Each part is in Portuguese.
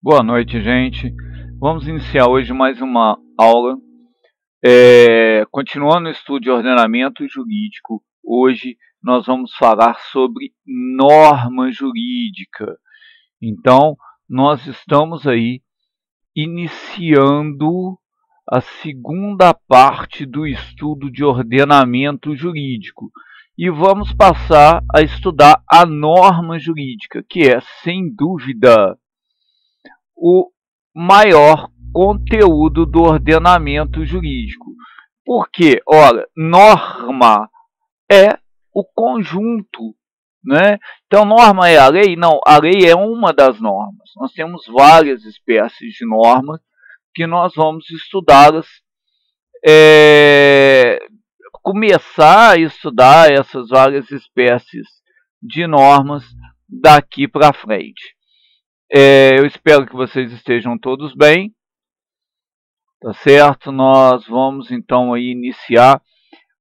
Boa noite, gente. Vamos iniciar hoje mais uma aula. Continuando o estudo de ordenamento jurídico, hoje nós vamos falar sobre norma jurídica. Então, nós estamos aí iniciando a segunda parte do estudo de ordenamento jurídico. E vamos passar a estudar a norma jurídica, que é, sem dúvida, o maior conteúdo do ordenamento jurídico. Porque, olha, norma é o conjunto, né? Então, norma é a lei? Não, a lei é uma das normas. Nós temos várias espécies de normas que nós vamos estudá-las, começar a estudar essas várias espécies de normas daqui para frente. Eu espero que vocês estejam todos bem, tá certo? Nós vamos então aí iniciar.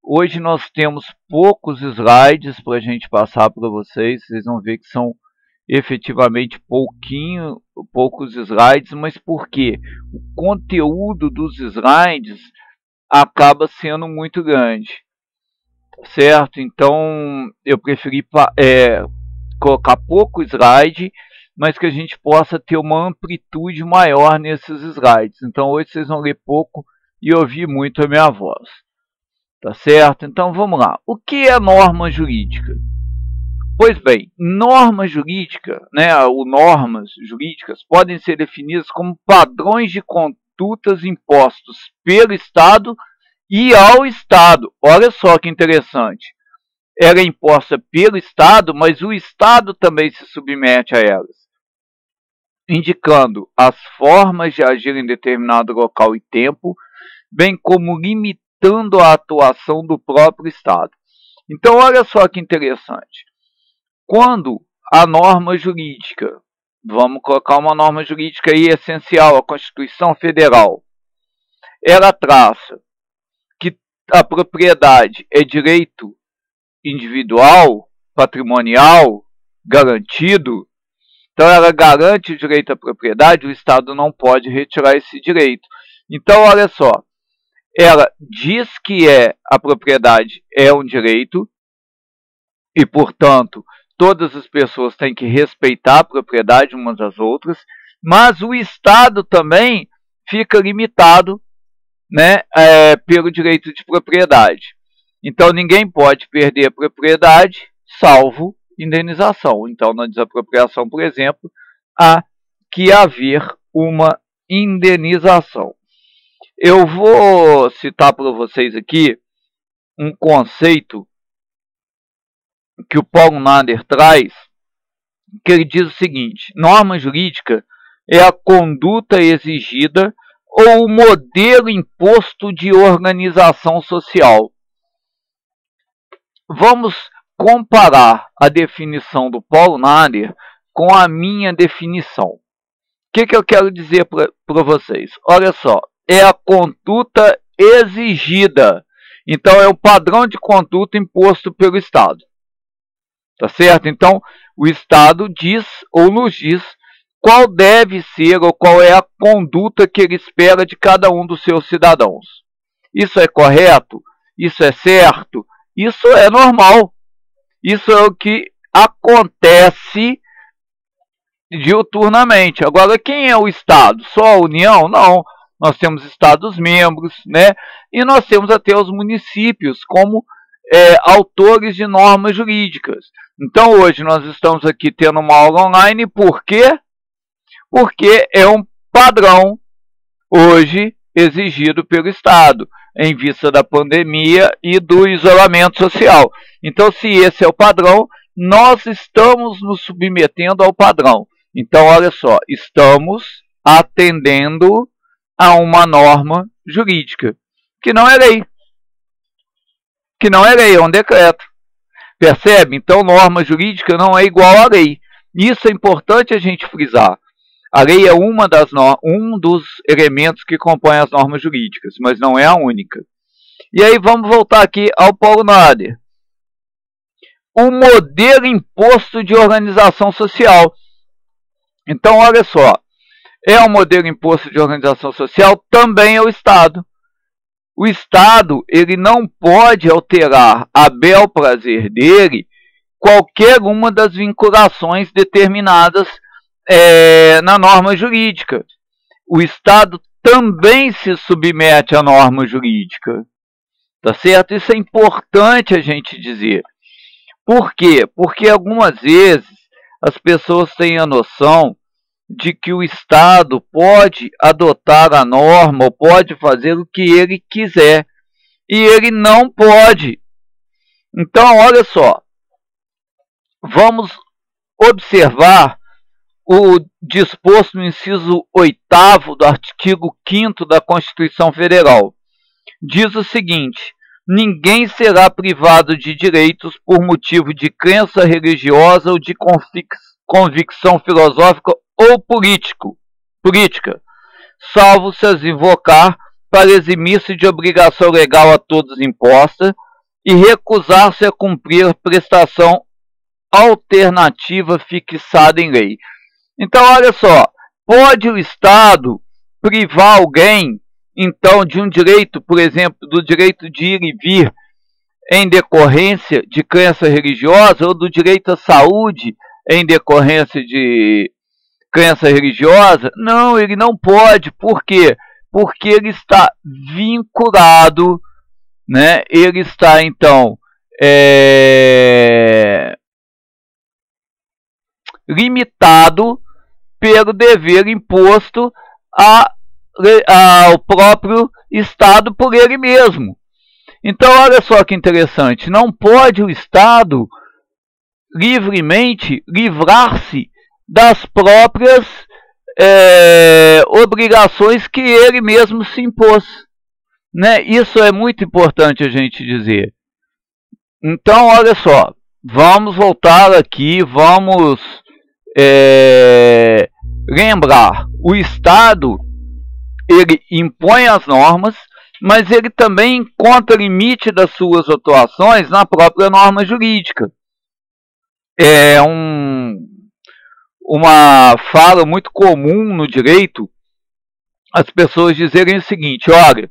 Hoje nós temos poucos slides para a gente passar para vocês. Vocês vão ver que são efetivamente poucos slides, mas por quê? O conteúdo dos slides acaba sendo muito grande, tá certo? Então eu preferi colocar pouco slide, mas que a gente possa ter uma amplitude maior nesses slides. Então hoje vocês vão ler pouco e ouvir muito a minha voz. Tá certo? Então vamos lá. O que é norma jurídica? Pois bem, norma jurídica, normas jurídicas podem ser definidas como padrões de condutas impostos pelo Estado e ao Estado. Olha só que interessante. Ela é imposta pelo Estado, mas o Estado também se submete a elas, indicando as formas de agir em determinado local e tempo, bem como limitando a atuação do próprio Estado. Então, olha só que interessante. Quando a norma jurídica, vamos colocar uma norma jurídica aí essencial, a Constituição Federal, ela traça que a propriedade é direito individual, patrimonial, garantido. Então, ela garante o direito à propriedade, o Estado não pode retirar esse direito. Então, olha só, ela diz que a propriedade é um direito e, portanto, todas as pessoas têm que respeitar a propriedade umas das outras, mas o Estado também fica limitado, pelo direito de propriedade. Então, ninguém pode perder a propriedade, salvo indenização. Então, na desapropriação, por exemplo, há que haver uma indenização. Eu vou citar para vocês aqui um conceito que o Paulo Nader traz, que ele diz o seguinte: norma jurídica é a conduta exigida ou o modelo imposto de organização social. Vamos comparar a definição do Paulo Nader com a minha definição. O que eu quero dizer para vocês? Olha só, é a conduta exigida. Então, é o padrão de conduta imposto pelo Estado. Tá certo? Então, o Estado diz ou nos diz qual deve ser ou qual é a conduta que ele espera de cada um dos seus cidadãos. Isso é correto? Isso é certo? Isso é normal. Isso é o que acontece diuturnamente. Agora, quem é o Estado? Só a União? Não. Nós temos Estados-membros, e nós temos até os municípios como autores de normas jurídicas. Então, hoje nós estamos aqui tendo uma aula online. Por quê? Porque é um padrão hoje exigido pelo Estado, em vista da pandemia e do isolamento social. Então, se esse é o padrão, nós estamos nos submetendo ao padrão. Então, olha só, estamos atendendo a uma norma jurídica, que não é lei. Que não é lei, é um decreto. Percebe? Então, norma jurídica não é igual à lei. Isso é importante a gente frisar. A lei é um dos elementos que compõem as normas jurídicas, mas não é a única. E aí vamos voltar aqui ao Paulo Nader. O modelo imposto de organização social. Então, olha só, é o modelo imposto de organização social, também é o Estado. O Estado, ele não pode alterar a bel prazer dele qualquer uma das vinculações determinadas na norma jurídica. O Estado também se submete à norma jurídica. Tá certo? Isso é importante a gente dizer. Por quê? Porque algumas vezes as pessoas têm a noção de que o Estado pode adotar a norma ou pode fazer o que ele quiser. E ele não pode. Então, olha só. Vamos observar o disposto no inciso 8º do artigo 5º da Constituição Federal. Diz o seguinte: ninguém será privado de direitos por motivo de crença religiosa ou de convicção filosófica ou política, salvo se as invocar para eximir-se de obrigação legal a todos imposta e recusar-se a cumprir prestação alternativa fixada em lei. Então, olha só, pode o Estado privar alguém, então, de um direito, por exemplo, do direito de ir e vir em decorrência de crença religiosa ou do direito à saúde em decorrência de crença religiosa? Não, ele não pode. Por quê? Porque ele está vinculado, né? Ele está, então, limitado pelo dever imposto ao próprio Estado por ele mesmo. Então, olha só que interessante, não pode o Estado livremente livrar-se das próprias obrigações que ele mesmo se impôs, né? Isso é muito importante a gente dizer. Então, olha só, vamos voltar aqui, vamos lembrar, o Estado, ele impõe as normas, mas ele também encontra limite das suas atuações na própria norma jurídica. É uma fala muito comum no direito, as pessoas dizerem o seguinte: olha,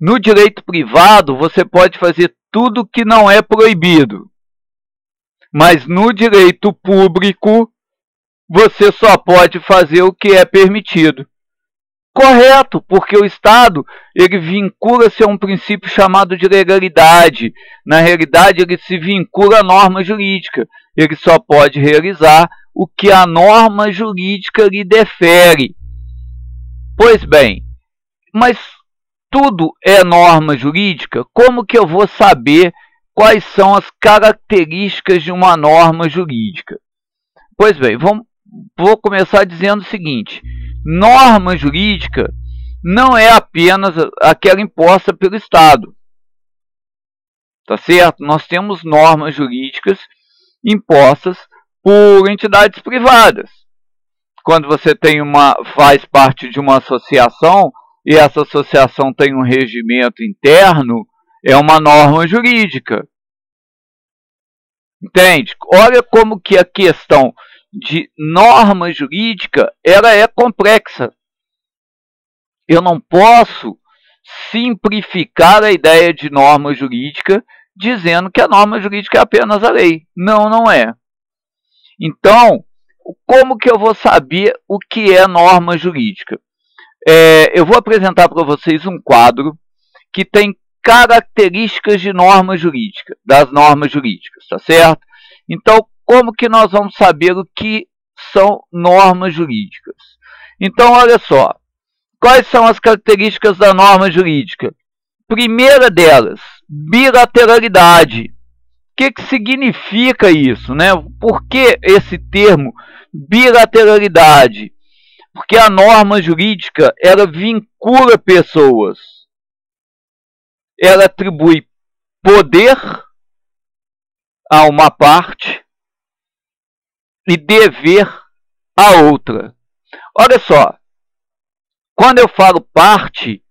no direito privado você pode fazer tudo que não é proibido, mas no direito público você só pode fazer o que é permitido. Correto, porque o Estado, ele vincula-se a um princípio chamado de legalidade. Na realidade, ele se vincula à norma jurídica. Ele só pode realizar o que a norma jurídica lhe defere. Pois bem, mas tudo é norma jurídica? Como que eu vou saber quais são as características de uma norma jurídica? Pois bem, vou começar dizendo o seguinte: norma jurídica não é apenas aquela imposta pelo Estado. Tá certo? Nós temos normas jurídicas impostas por entidades privadas. Quando você faz parte de uma associação e essa associação tem um regimento interno, é uma norma jurídica. Entende? Olha como que a questão de norma jurídica, ela é complexa. Eu não posso simplificar a ideia de norma jurídica dizendo que a norma jurídica é apenas a lei. Não, não é. Então, como que eu vou saber o que é norma jurídica? Eu vou apresentar para vocês um quadro que tem características de norma jurídica, das normas jurídicas, tá certo? Então, como que nós vamos saber o que são normas jurídicas? Então, olha só. Quais são as características da norma jurídica? Primeira delas, bilateralidade. O que significa isso, né? Por que esse termo bilateralidade? Porque a norma jurídica, ela vincula pessoas. Ela atribui poder a uma parte e dever a outra. Olha só, quando eu falo parte,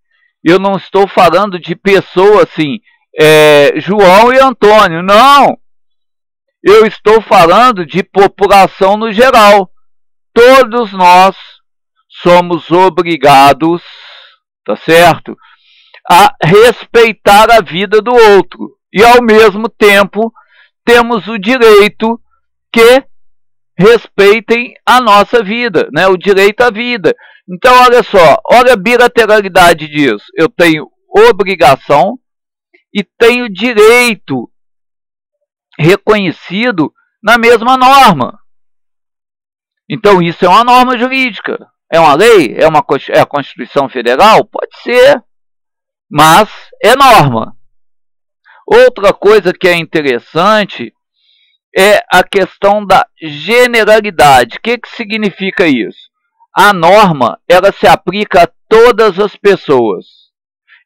eu não estou falando de pessoa assim, João e Antônio, não. Eu estou falando de população no geral. Todos nós somos obrigados, tá certo, a respeitar a vida do outro. E, ao mesmo tempo, temos o direito que respeitem a nossa vida, né? O direito à vida. Então, olha só, olha a bilateralidade disso. Eu tenho obrigação e tenho direito reconhecido na mesma norma. Então, isso é uma norma jurídica. É uma lei? É a Constituição Federal? Pode ser, mas é norma. Outra coisa que é interessante é a questão da generalidade. O que significa isso? A norma, ela se aplica a todas as pessoas,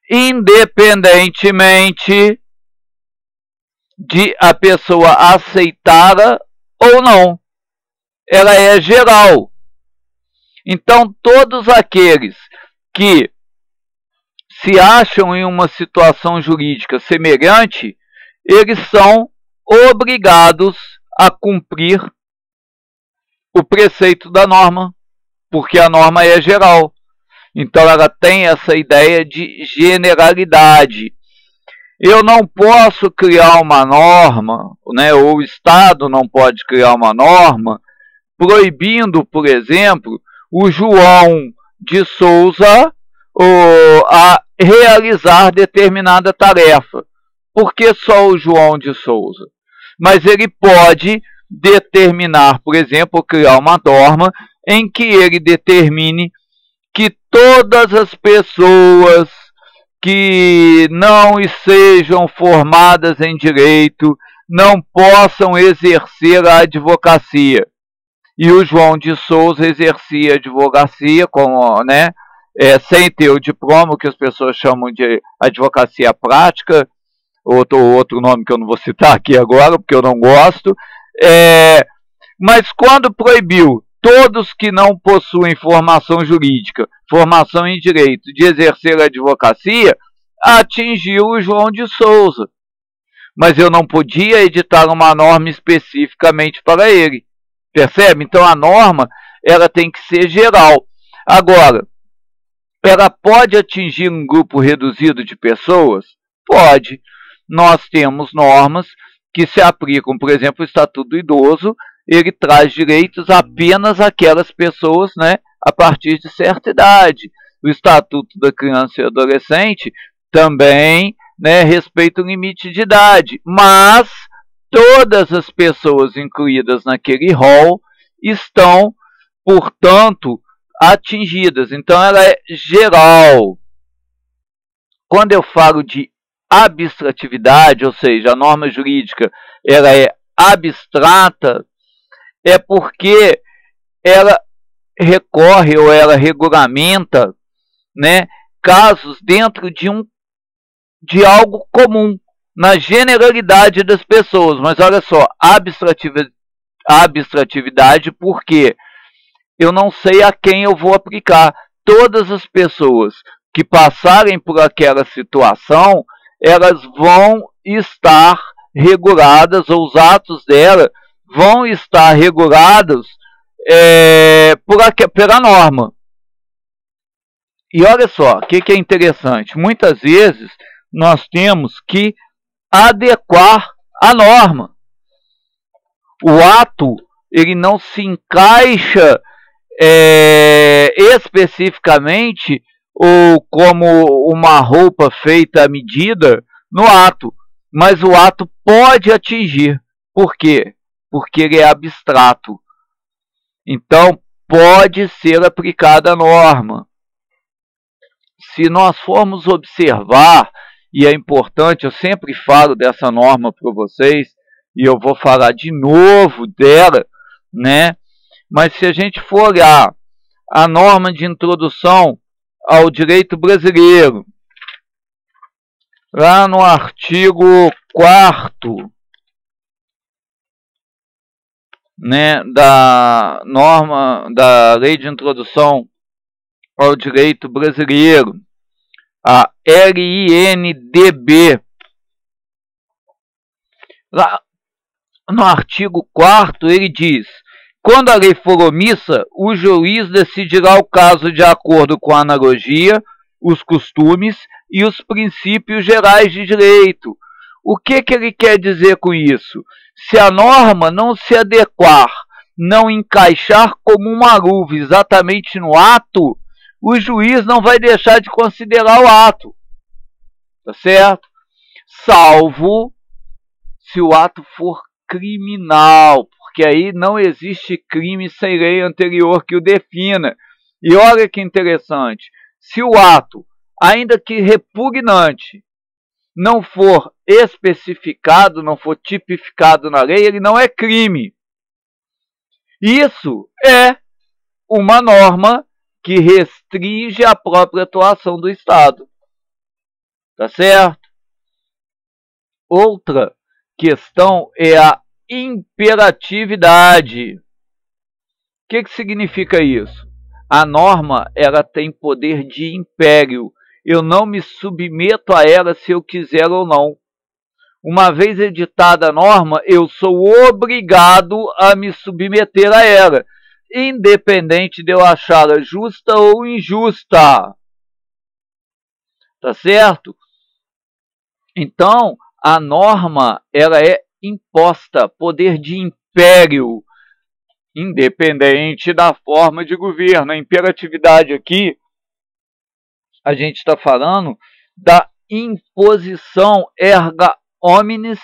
independentemente de a pessoa aceitá-la ou não. Ela é geral. Então, todos aqueles que se acham em uma situação jurídica semelhante, eles são obrigados a cumprir o preceito da norma, porque a norma é geral. Então, ela tem essa ideia de generalidade. Eu não posso criar uma norma, né, ou o Estado não pode criar uma norma, proibindo, por exemplo, o João de Souza a realizar determinada tarefa. Por que só o João de Souza? Mas ele pode determinar, por exemplo, criar uma norma em que ele determine que todas as pessoas que não sejam formadas em direito não possam exercer a advocacia. E o João de Souza exercia advocacia como, né, sem ter o diploma, que as pessoas chamam de advocacia prática, outro nome que eu não vou citar aqui agora, porque eu não gosto. Mas quando proibiu todos que não possuem formação jurídica, formação em direito, de exercer a advocacia, atingiu o João de Souza. Mas eu não podia editar uma norma especificamente para ele. Percebe? Então a norma, ela tem que ser geral. Agora, ela pode atingir um grupo reduzido de pessoas? Pode. Nós temos normas que se aplicam, por exemplo, o Estatuto do Idoso, ele traz direitos apenas àquelas pessoas, né, a partir de certa idade. O Estatuto da Criança e Adolescente também, né, respeita o limite de idade, mas todas as pessoas incluídas naquele rol estão, portanto, atingidas. Então, ela é geral. Quando eu falo de abstratividade, ou seja, a norma jurídica ela é abstrata, é porque ela recorre ou ela regulamenta, né, casos dentro de algo comum, na generalidade das pessoas. Mas olha só, abstratividade porque eu não sei a quem eu vou aplicar. Todas as pessoas que passarem por aquela situação, elas vão estar reguladas, ou os atos dela vão estar regulados pela norma. E olha só, o que é interessante. Muitas vezes nós temos que adequar a norma. O ato ele não se encaixa especificamente ou como uma roupa feita à medida no ato, mas o ato pode atingir. Por quê? Porque ele é abstrato. Então, pode ser aplicada a norma. Se nós formos observar, e é importante, eu sempre falo dessa norma para vocês, e eu vou falar de novo dela, né? Mas se a gente for olhar a norma de introdução ao direito brasileiro, lá no artigo 4º, né, da norma da Lei de Introdução ao Direito Brasileiro, a LINDB, lá no artigo 4º ele diz: Quando a lei for omissa, o juiz decidirá o caso de acordo com a analogia, os costumes e os princípios gerais de direito. O que ele quer dizer com isso? Se a norma não se adequar, não encaixar como uma luva exatamente no ato, o juiz não vai deixar de considerar o ato. Tá certo? Salvo se o ato for criminal, porque aí não existe crime sem lei anterior que o defina. E olha que interessante, se o ato, ainda que repugnante, não for especificado, não for tipificado na lei, ele não é crime. Isso é uma norma que restringe a própria atuação do Estado. Tá certo? Outra questão é a imperatividade. O que significa isso? A norma, ela tem poder de império. Eu não me submeto a ela se eu quiser ou não. Uma vez editada a norma, eu sou obrigado a me submeter a ela, independente de eu achá-la justa ou injusta. Tá certo? Então, a norma, ela é imposta, poder de império, independente da forma de governo. A imperatividade aqui, a gente está falando da imposição erga omnes,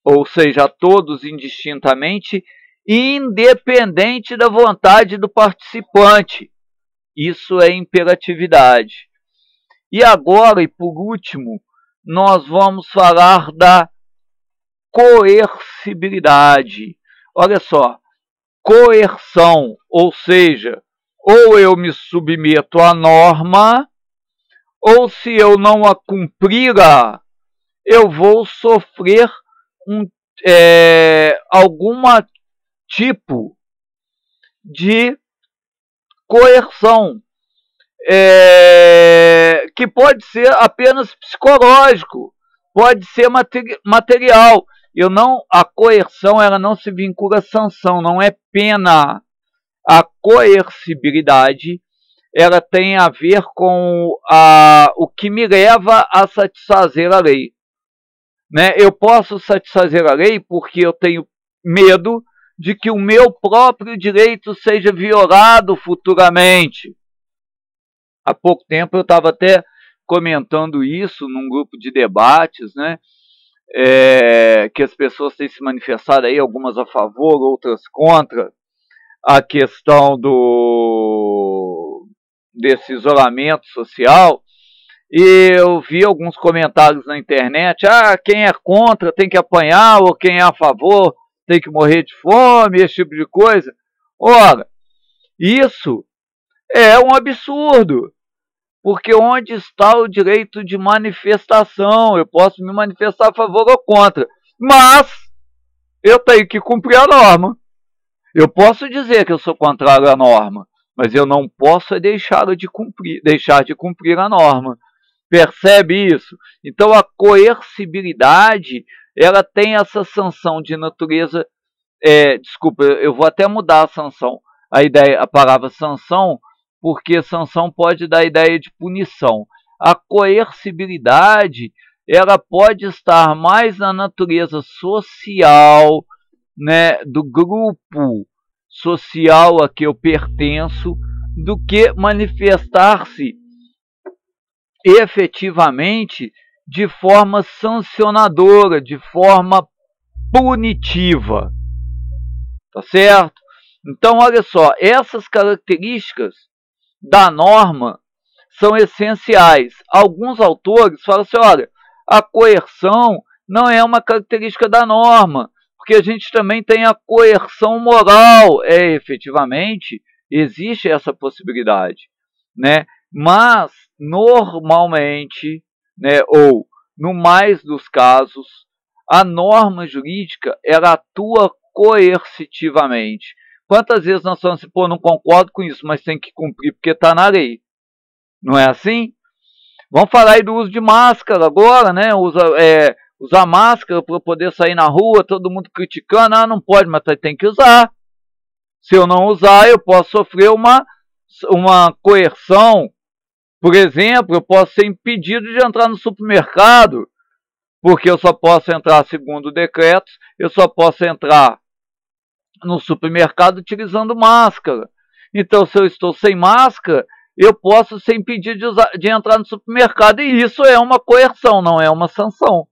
ou seja, a todos indistintamente, independente da vontade do participante. Isso é imperatividade. E agora, e por último, nós vamos falar da coercibilidade. Olha só, coerção, ou seja, ou eu me submeto à norma, ou se eu não a cumprirá, eu vou sofrer algum tipo de coerção, que pode ser apenas psicológico, pode ser material. A coerção, ela não se vincula à sanção, não é pena. A coercibilidade, ela tem a ver com o que me leva a satisfazer a lei. Né? Eu posso satisfazer a lei porque eu tenho medo de que o meu próprio direito seja violado futuramente. Há pouco tempo eu estava até comentando isso num grupo de debates, né? Que as pessoas têm se manifestado aí, algumas a favor, outras contra a questão desse isolamento social. E eu vi alguns comentários na internet, quem é contra tem que apanhar, ou quem é a favor tem que morrer de fome, esse tipo de coisa. Ora, isso é um absurdo, porque onde está o direito de manifestação? Eu posso me manifestar a favor ou contra, mas eu tenho que cumprir a norma. Eu posso dizer que eu sou contrário à norma, mas eu não posso deixar de cumprir a norma. Percebe isso? Então a coercibilidade, ela tem essa sanção de natureza, desculpa, eu vou até mudar a sanção, a palavra sanção, porque sanção pode dar a ideia de punição. A coercibilidade, ela pode estar mais na natureza social, né, do grupo social a que eu pertenço, do que manifestar-se efetivamente de forma sancionadora, de forma punitiva. Tá certo? Então, olha só, essas características da norma são essenciais. Alguns autores falam assim, olha, a coerção não é uma característica da norma, porque a gente também tem a coerção moral. Efetivamente, existe essa possibilidade, né? Mas, normalmente, né, ou no mais dos casos, a norma jurídica, ela atua coercitivamente. Quantas vezes nós falamos assim, não concordo com isso, mas tem que cumprir porque está na lei. Não é assim? Vamos falar aí do uso de máscara agora, né? Usar máscara para poder sair na rua, todo mundo criticando, não pode, mas tem que usar. Se eu não usar, eu posso sofrer uma coerção. Por exemplo, eu posso ser impedido de entrar no supermercado, porque eu só posso entrar segundo decretos, eu só posso entrar no supermercado utilizando máscara. Então, se eu estou sem máscara, eu posso ser impedido de entrar no supermercado, e isso é uma coerção, não é uma sanção.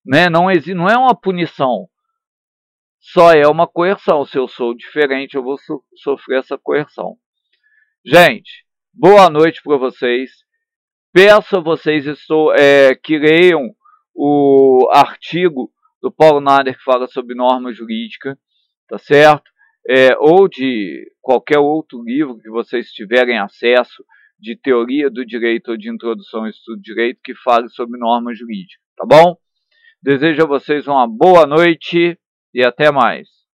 Né? Não é uma punição, só é uma coerção. Se eu sou diferente, eu vou sofrer essa coerção. Gente, boa noite para vocês. Peço a vocês que leiam o artigo do Paulo Nader que fala sobre norma jurídica, tá certo? Ou de qualquer outro livro que vocês tiverem acesso de teoria do direito ou de introdução ao estudo de direito que fale sobre norma jurídica, tá bom? Desejo a vocês uma boa noite e até mais.